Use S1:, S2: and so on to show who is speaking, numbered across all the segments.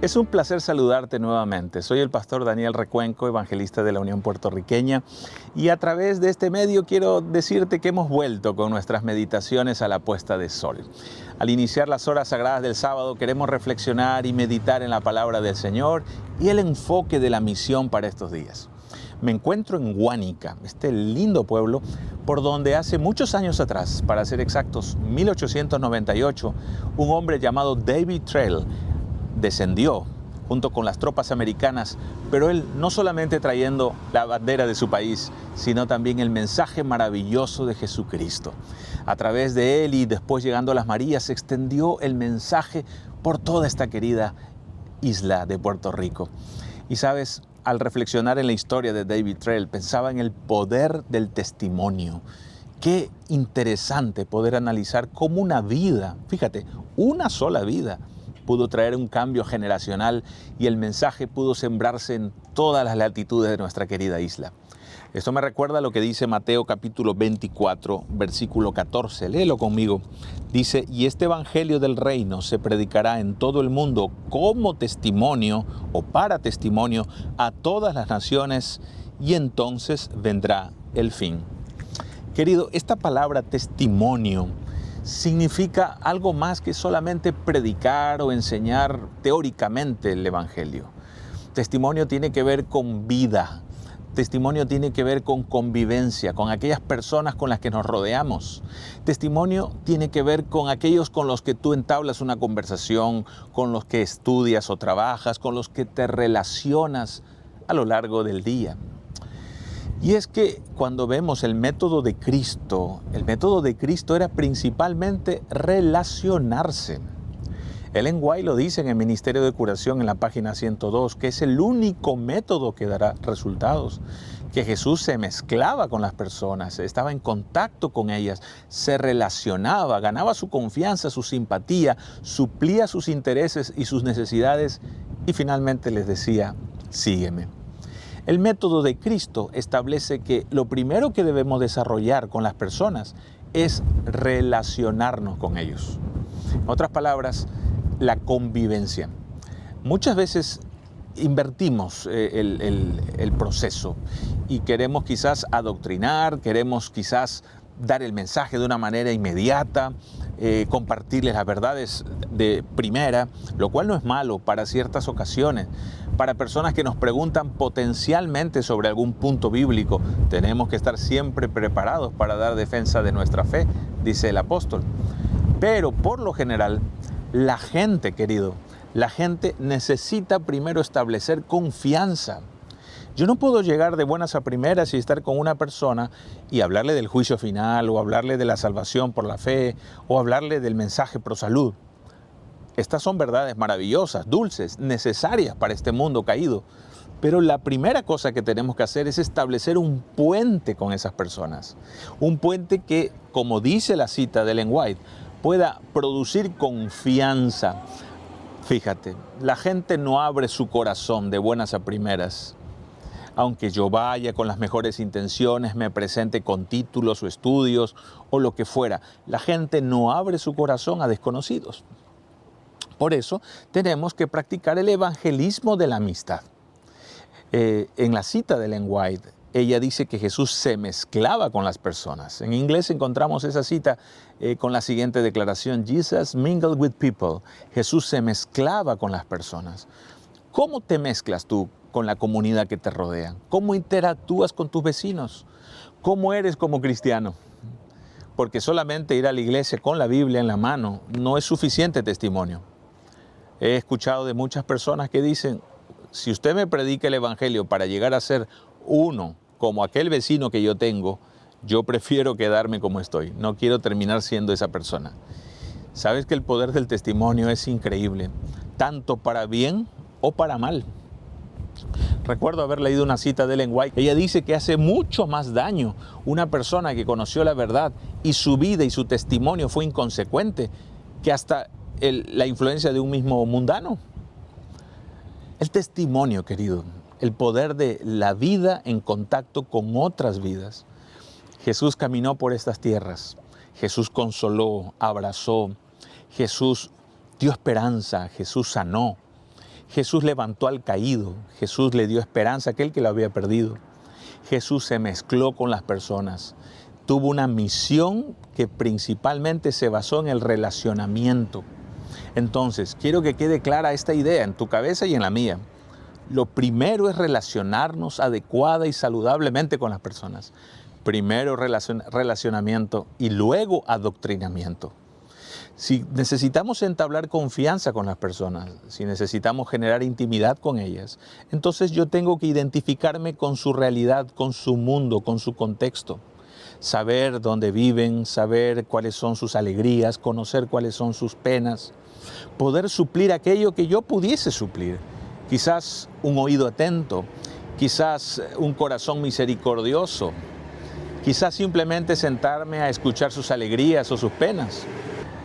S1: Es un placer saludarte nuevamente. Soy el pastor Daniel Recuenco, evangelista de la Unión Puertorriqueña, y a través de este medio quiero decirte que hemos vuelto con nuestras meditaciones a la puesta de sol. Al iniciar las horas sagradas del sábado queremos reflexionar y meditar en la palabra del Señor y el enfoque de la misión para estos días. Me encuentro en Guánica, este lindo pueblo, por donde hace muchos años atrás, para ser exactos, 1898, un hombre llamado David Trail descendió junto con las tropas americanas, pero él no solamente trayendo la bandera de su país, sino también el mensaje maravilloso de Jesucristo. A través de él y después llegando a las Marías, se extendió el mensaje por toda esta querida isla de Puerto Rico. Y sabes, al reflexionar en la historia de David Trail, pensaba en el poder del testimonio. Qué interesante poder analizar cómo una vida, fíjate, una sola vida, pudo traer un cambio generacional y el mensaje pudo sembrarse en todas las latitudes de nuestra querida isla. Esto me recuerda a lo que dice Mateo capítulo 24, versículo 14. Léelo conmigo. Dice, y este evangelio del reino se predicará en todo el mundo como testimonio o para testimonio a todas las naciones y entonces vendrá el fin. Querido, esta palabra testimonio significa algo más que solamente predicar o enseñar teóricamente el evangelio. Testimonio tiene que ver con vida. Testimonio tiene que ver con convivencia, con aquellas personas con las que nos rodeamos. Testimonio tiene que ver con aquellos con los que tú entablas una conversación, con los que estudias o trabajas, con los que te relacionas a lo largo del día. Y es que cuando vemos el método de Cristo era principalmente relacionarse. Ellen White lo dice en el Ministerio de Curación en la página 102, que es el único método que dará resultados, que Jesús se mezclaba con las personas, estaba en contacto con ellas, se relacionaba, ganaba su confianza, su simpatía, suplía sus intereses y sus necesidades y finalmente les decía, sígueme. El método de Cristo establece que lo primero que debemos desarrollar con las personas es relacionarnos con ellos. En otras palabras, la convivencia. Muchas veces invertimos el proceso y queremos quizás adoctrinar, queremos quizás dar el mensaje de una manera inmediata, compartirles las verdades de primera, lo cual no es malo para ciertas ocasiones. Para personas que nos preguntan potencialmente sobre algún punto bíblico, tenemos que estar siempre preparados para dar defensa de nuestra fe, dice el apóstol. Pero por lo general, la gente, querido, la gente necesita primero establecer confianza. Yo no puedo llegar de buenas a primeras y estar con una persona y hablarle del juicio final o hablarle de la salvación por la fe o hablarle del mensaje pro salud. Estas son verdades maravillosas, dulces, necesarias para este mundo caído. Pero la primera cosa que tenemos que hacer es establecer un puente con esas personas. Un puente que, como dice la cita de Ellen White, pueda producir confianza. Fíjate, la gente no abre su corazón de buenas a primeras. Aunque yo vaya con las mejores intenciones, me presente con títulos o estudios o lo que fuera, la gente no abre su corazón a desconocidos. Por eso tenemos que practicar el evangelismo de la amistad. En la cita de Ellen White, ella dice que Jesús se mezclaba con las personas. En inglés encontramos esa cita con la siguiente declaración, Jesus mingled with people. Jesús se mezclaba con las personas. ¿Cómo te mezclas tú con la comunidad que te rodea? ¿Cómo interactúas con tus vecinos? ¿Cómo eres como cristiano? Porque solamente ir a la iglesia con la Biblia en la mano no es suficiente testimonio. He escuchado de muchas personas que dicen, si usted me predica el evangelio para llegar a ser uno como aquel vecino que yo tengo, yo prefiero quedarme como estoy. No quiero terminar siendo esa persona. Sabes que el poder del testimonio es increíble, tanto para bien o para mal. Recuerdo haber leído una cita de Ellen White. Ella dice que hace mucho más daño una persona que conoció la verdad y su vida y su testimonio fue inconsecuente que hasta la influencia de un mismo mundano. El testimonio, querido, el poder de la vida en contacto con otras vidas. Jesús caminó por estas tierras, Jesús consoló, abrazó, Jesús dio esperanza, Jesús sanó, Jesús levantó al caído, Jesús le dio esperanza a aquel que lo había perdido. Jesús se mezcló con las personas, tuvo una misión que principalmente se basó en el relacionamiento. Entonces, quiero que quede clara esta idea en tu cabeza y en la mía. Lo primero es relacionarnos adecuada y saludablemente con las personas. Primero relacionamiento y luego adoctrinamiento. Si necesitamos entablar confianza con las personas, si necesitamos generar intimidad con ellas, entonces yo tengo que identificarme con su realidad, con su mundo, con su contexto. Saber dónde viven, saber cuáles son sus alegrías, conocer cuáles son sus penas, poder suplir aquello que yo pudiese suplir. Quizás un oído atento, quizás un corazón misericordioso, quizás simplemente sentarme a escuchar sus alegrías o sus penas.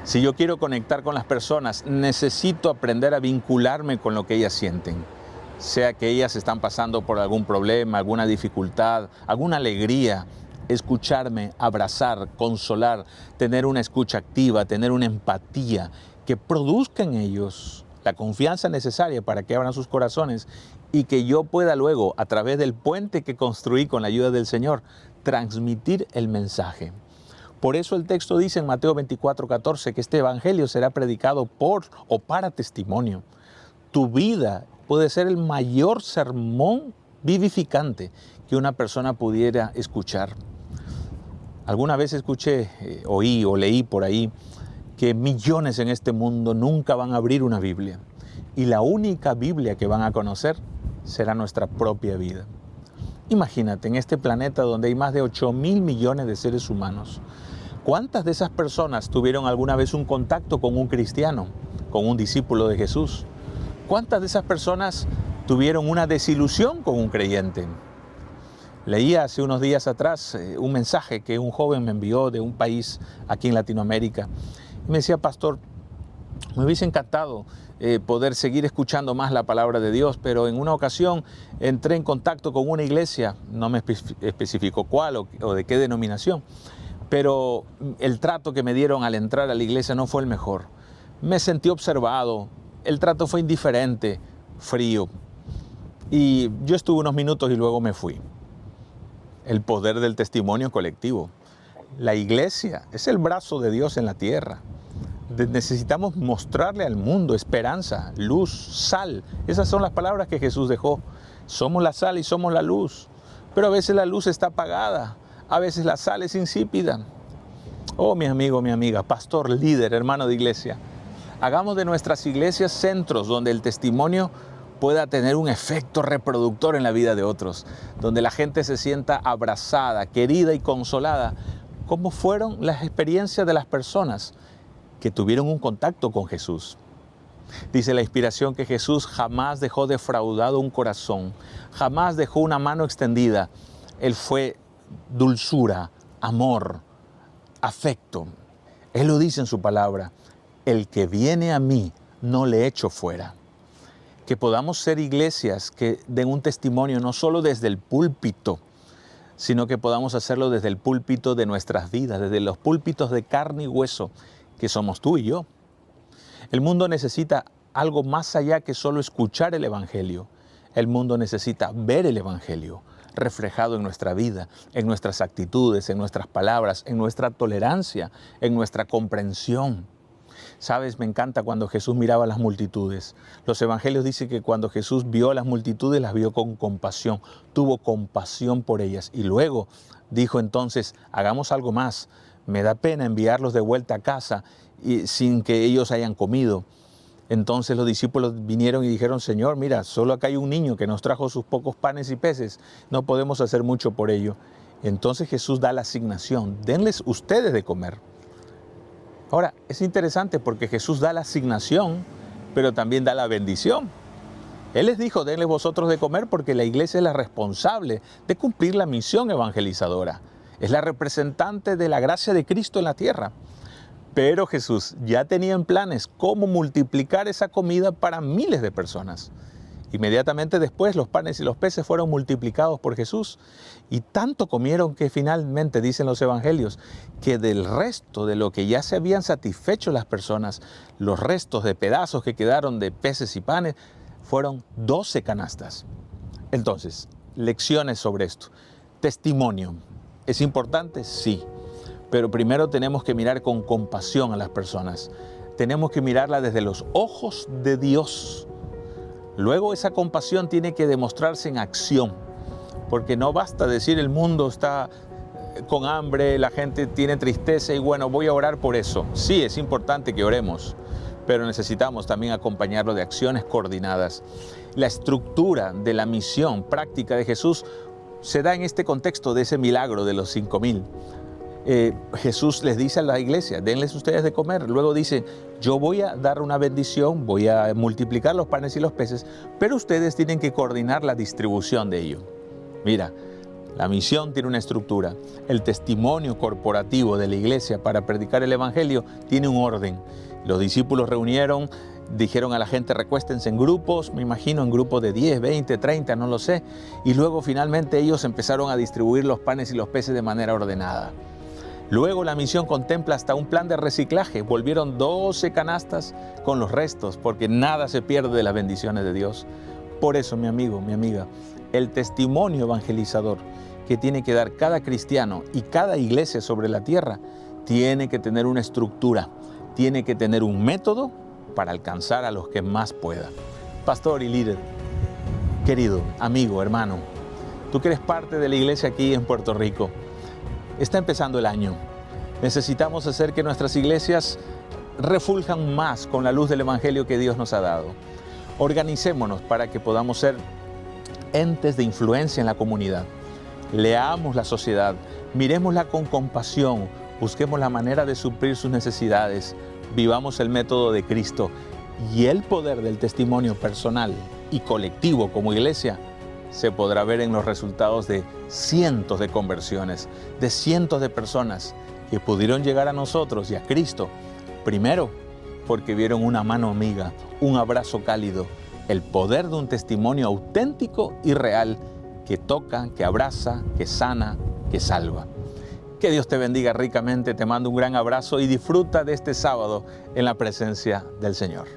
S1: Si yo quiero conectar con las personas, necesito aprender a vincularme con lo que ellas sienten. Sea que ellas están pasando por algún problema, alguna dificultad, alguna alegría, escucharme, abrazar, consolar, tener una escucha activa, tener una empatía que produzca en ellos la confianza necesaria para que abran sus corazones y que yo pueda luego, a través del puente que construí con la ayuda del Señor, transmitir el mensaje. Por eso el texto dice en Mateo 24:14 que este evangelio será predicado por o para testimonio. Tu vida puede ser el mayor sermón vivificante que una persona pudiera escuchar. Alguna vez oí o leí por ahí que millones en este mundo nunca van a abrir una Biblia y la única Biblia que van a conocer será nuestra propia vida. Imagínate, en este planeta donde hay más de 8.000 millones de seres humanos, ¿cuántas de esas personas tuvieron alguna vez un contacto con un cristiano, con un discípulo de Jesús? ¿Cuántas de esas personas tuvieron una desilusión con un creyente? Leía hace unos días atrás un mensaje que un joven me envió de un país aquí en Latinoamérica. Y me decía, pastor, me hubiese encantado poder seguir escuchando más la palabra de Dios, pero en una ocasión entré en contacto con una iglesia, no me especificó cuál o de qué denominación, pero el trato que me dieron al entrar a la iglesia no fue el mejor. Me sentí observado, el trato fue indiferente, frío, y yo estuve unos minutos y luego me fui. El poder del testimonio colectivo. La iglesia es el brazo de Dios en la tierra. Necesitamos mostrarle al mundo esperanza, luz, sal. Esas son las palabras que Jesús dejó. Somos la sal y somos la luz. Pero a veces la luz está apagada. A veces la sal es insípida. Oh, mi amigo, mi amiga, pastor, líder, hermano de iglesia. Hagamos de nuestras iglesias centros donde el testimonio pueda tener un efecto reproductor en la vida de otros. Donde la gente se sienta abrazada, querida y consolada. ¿Cómo fueron las experiencias de las personas que tuvieron un contacto con Jesús? Dice la inspiración que Jesús jamás dejó defraudado un corazón, jamás dejó una mano extendida. Él fue dulzura, amor, afecto. Él lo dice en su palabra, el que viene a mí no le echo fuera. Que podamos ser iglesias que den un testimonio no solo desde el púlpito, sino que podamos hacerlo desde el púlpito de nuestras vidas, desde los púlpitos de carne y hueso, que somos tú y yo. El mundo necesita algo más allá que solo escuchar el Evangelio. El mundo necesita ver el Evangelio reflejado en nuestra vida, en nuestras actitudes, en nuestras palabras, en nuestra tolerancia, en nuestra comprensión. Sabes, me encanta cuando Jesús miraba a las multitudes. Los evangelios dicen que cuando Jesús vio a las multitudes, las vio con compasión, tuvo compasión por ellas. Y luego dijo entonces, hagamos algo más. Me da pena enviarlos de vuelta a casa sin que ellos hayan comido. Entonces los discípulos vinieron y dijeron, Señor, mira, solo acá hay un niño que nos trajo sus pocos panes y peces. No podemos hacer mucho por ello. Entonces Jesús da la asignación, denles ustedes de comer. Ahora, es interesante porque Jesús da la asignación, pero también da la bendición. Él les dijo, denles vosotros de comer porque la iglesia es la responsable de cumplir la misión evangelizadora. Es la representante de la gracia de Cristo en la tierra. Pero Jesús ya tenía en planes cómo multiplicar esa comida para miles de personas. Inmediatamente después los panes y los peces fueron multiplicados por Jesús y tanto comieron que finalmente, dicen los evangelios, que del resto de lo que ya se habían satisfecho las personas, los restos de pedazos que quedaron de peces y panes, fueron 12 canastas. Entonces, lecciones sobre esto. Testimonio. ¿Es importante? Sí. Pero primero tenemos que mirar con compasión a las personas. Tenemos que mirarla desde los ojos de Dios. Luego esa compasión tiene que demostrarse en acción. Porque no basta decir el mundo está con hambre, la gente tiene tristeza y bueno, voy a orar por eso. Sí, es importante que oremos, pero necesitamos también acompañarlo de acciones coordinadas. La estructura de la misión práctica de Jesús se da en este contexto de ese milagro de los 5,000. Jesús les dice a la iglesia, denles ustedes de comer. Luego dice, yo voy a dar una bendición, voy a multiplicar los panes y los peces, pero ustedes tienen que coordinar la distribución de ello. Mira, la misión tiene una estructura. El testimonio corporativo de la iglesia para predicar el evangelio tiene un orden. Los discípulos reunieron, dijeron a la gente, recuéstense en grupos, me imagino en grupos de 10, 20, 30, no lo sé. Y luego finalmente ellos empezaron a distribuir los panes y los peces de manera ordenada. Luego la misión contempla hasta un plan de reciclaje. Volvieron 12 canastas con los restos, porque nada se pierde de las bendiciones de Dios. Por eso, mi amigo, mi amiga, el testimonio evangelizador que tiene que dar cada cristiano y cada iglesia sobre la tierra tiene que tener una estructura, tiene que tener un método para alcanzar a los que más pueda. Pastor y líder, querido amigo, hermano, tú que eres parte de la iglesia aquí en Puerto Rico, está empezando el año. Necesitamos hacer que nuestras iglesias refuljan más con la luz del evangelio que Dios nos ha dado. Organicémonos para que podamos ser entes de influencia en la comunidad. Leamos la sociedad, miremosla con compasión, busquemos la manera de suplir sus necesidades, vivamos el método de Cristo y el poder del testimonio personal y colectivo como iglesia se podrá ver en los resultados de cientos de conversiones, de cientos de personas que pudieron llegar a nosotros y a Cristo, primero porque vieron una mano amiga, un abrazo cálido, el poder de un testimonio auténtico y real que toca, que abraza, que sana, que salva. Que Dios te bendiga ricamente, te mando un gran abrazo y disfruta de este sábado en la presencia del Señor.